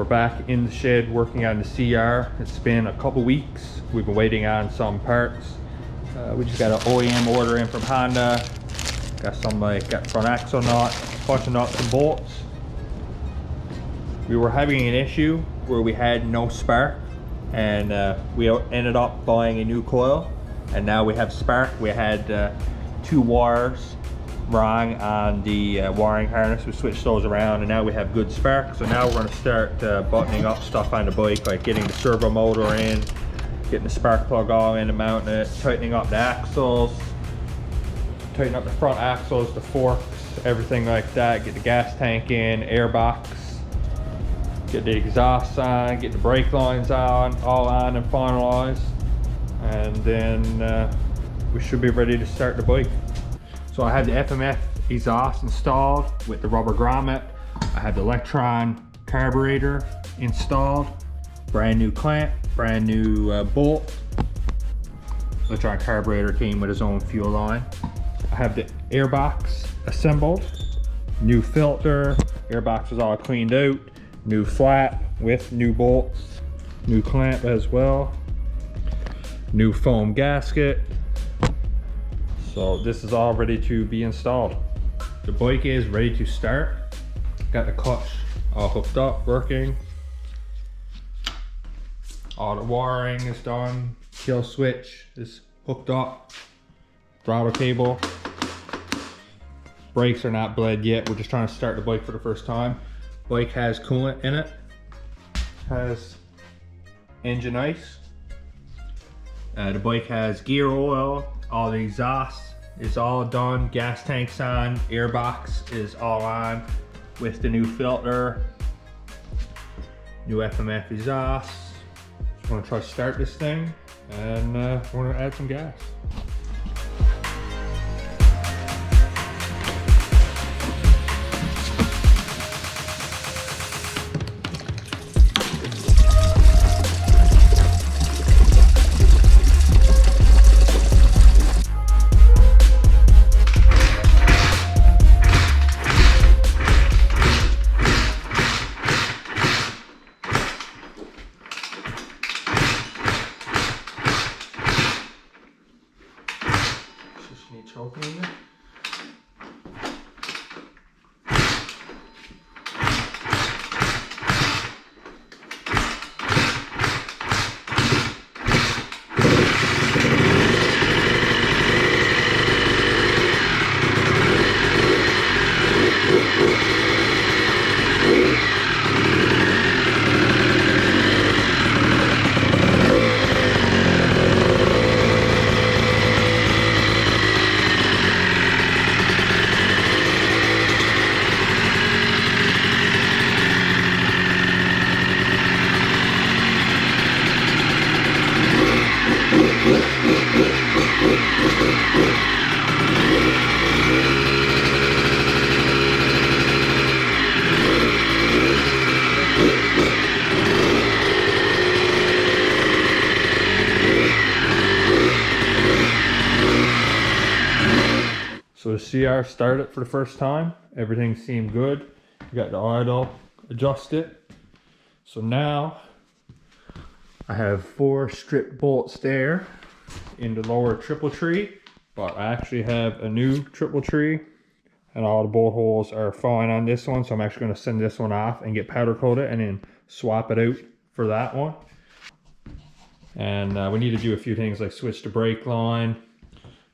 back in the shed working on the CR. It's been a couple weeks. We've been waiting on some parts. We just got an OEM order in from Honda. Got some got front axle nuts, bunch of nuts and bolts. We were having an issue where we had no spark, and we ended up buying a new coil, and now we have spark. We had 2 wires wrong on the wiring harness. We switched those around and now we have good spark. So now we're going to start buttoning up stuff on the bike, like getting the servo motor in, getting the spark plug all in and mounting it, tightening up the axles, tightening up the front axles, the forks, everything like that, get the gas tank in, air box, get the exhaust on, get the brake lines on, all on and finalized, and then we should be ready to start the bike. So I have the FMF exhaust installed with the rubber grommet. I have the Electron carburetor installed, brand new clamp, brand new bolt. Electron carburetor came with his own fuel line. I have the airbox assembled, new filter, airbox was all cleaned out, new flap with new bolts, new clamp as well, new foam gasket. So this is all ready to be installed. The bike is ready to start. Got the clutch all hooked up, working. All the wiring is done. Kill switch is hooked up. Throttle cable. Brakes are not bled yet. We're just trying to start the bike for the first time. Bike has coolant in it. Has engine ice. The bike has gear oil. All the exhaust is all done, gas tank's on, airbox is all on with the new filter, new FMF exhaust. Just want to try to start this thing, and we're going to add some gas. Opening it. So the CR started for the first time. Everything seemed good. We got the idle adjusted. So now I have 4 strip bolts there in the lower triple tree, but I actually have a new triple tree and all the bolt holes are fine on this one. So I'm actually going to send this one off and get powder coated and then swap it out for that one. And we need to do a few things like switch the brake line.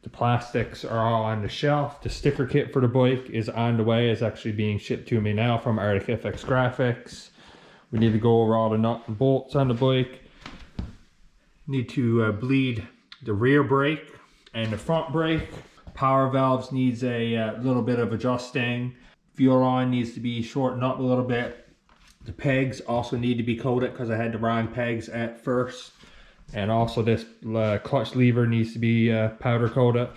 The plastics are all on the shelf. The sticker kit for the bike is on the way. It's actually being shipped to me now from Arctic FX Graphics. We need to go over all the nuts and bolts on the bike. Need to bleed the rear brake and the front brake. Power valves needs a little bit of adjusting. Fuel line needs to be shortened up a little bit. The pegs also need to be coated because I had the wrong pegs at first. And also this clutch lever needs to be powder coated.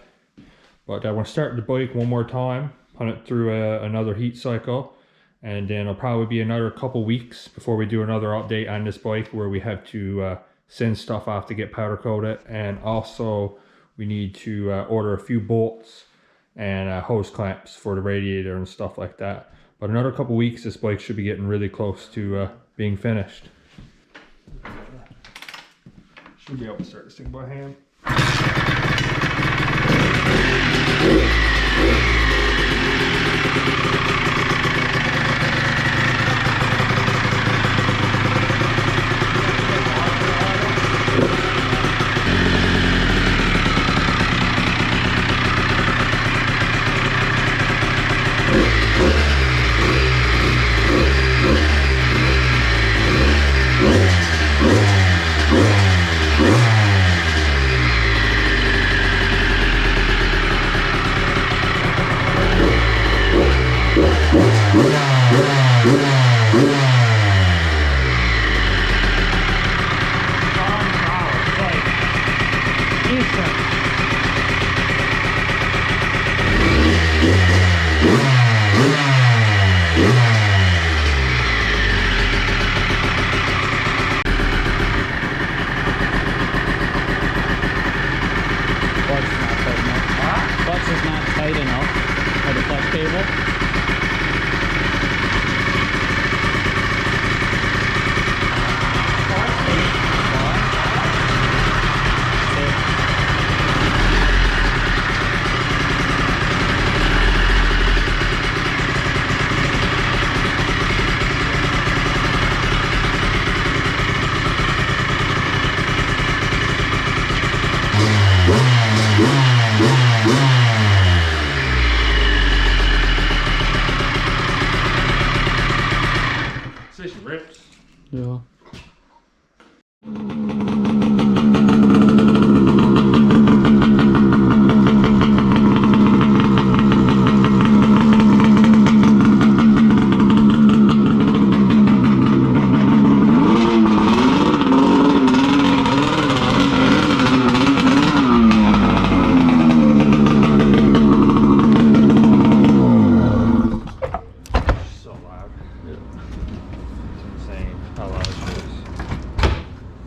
But I want to start the bike one more time, put it through another heat cycle, and then it'll probably be another couple weeks before we do another update on this bike where we have to send stuff off to get powder coated. And also we need to order a few bolts and hose clamps for the radiator and stuff like that. But another couple weeks, this bike should be getting really close to being finished. Should be able to start this thing by hand. Clutch is not tight enough. Or the clutch cable.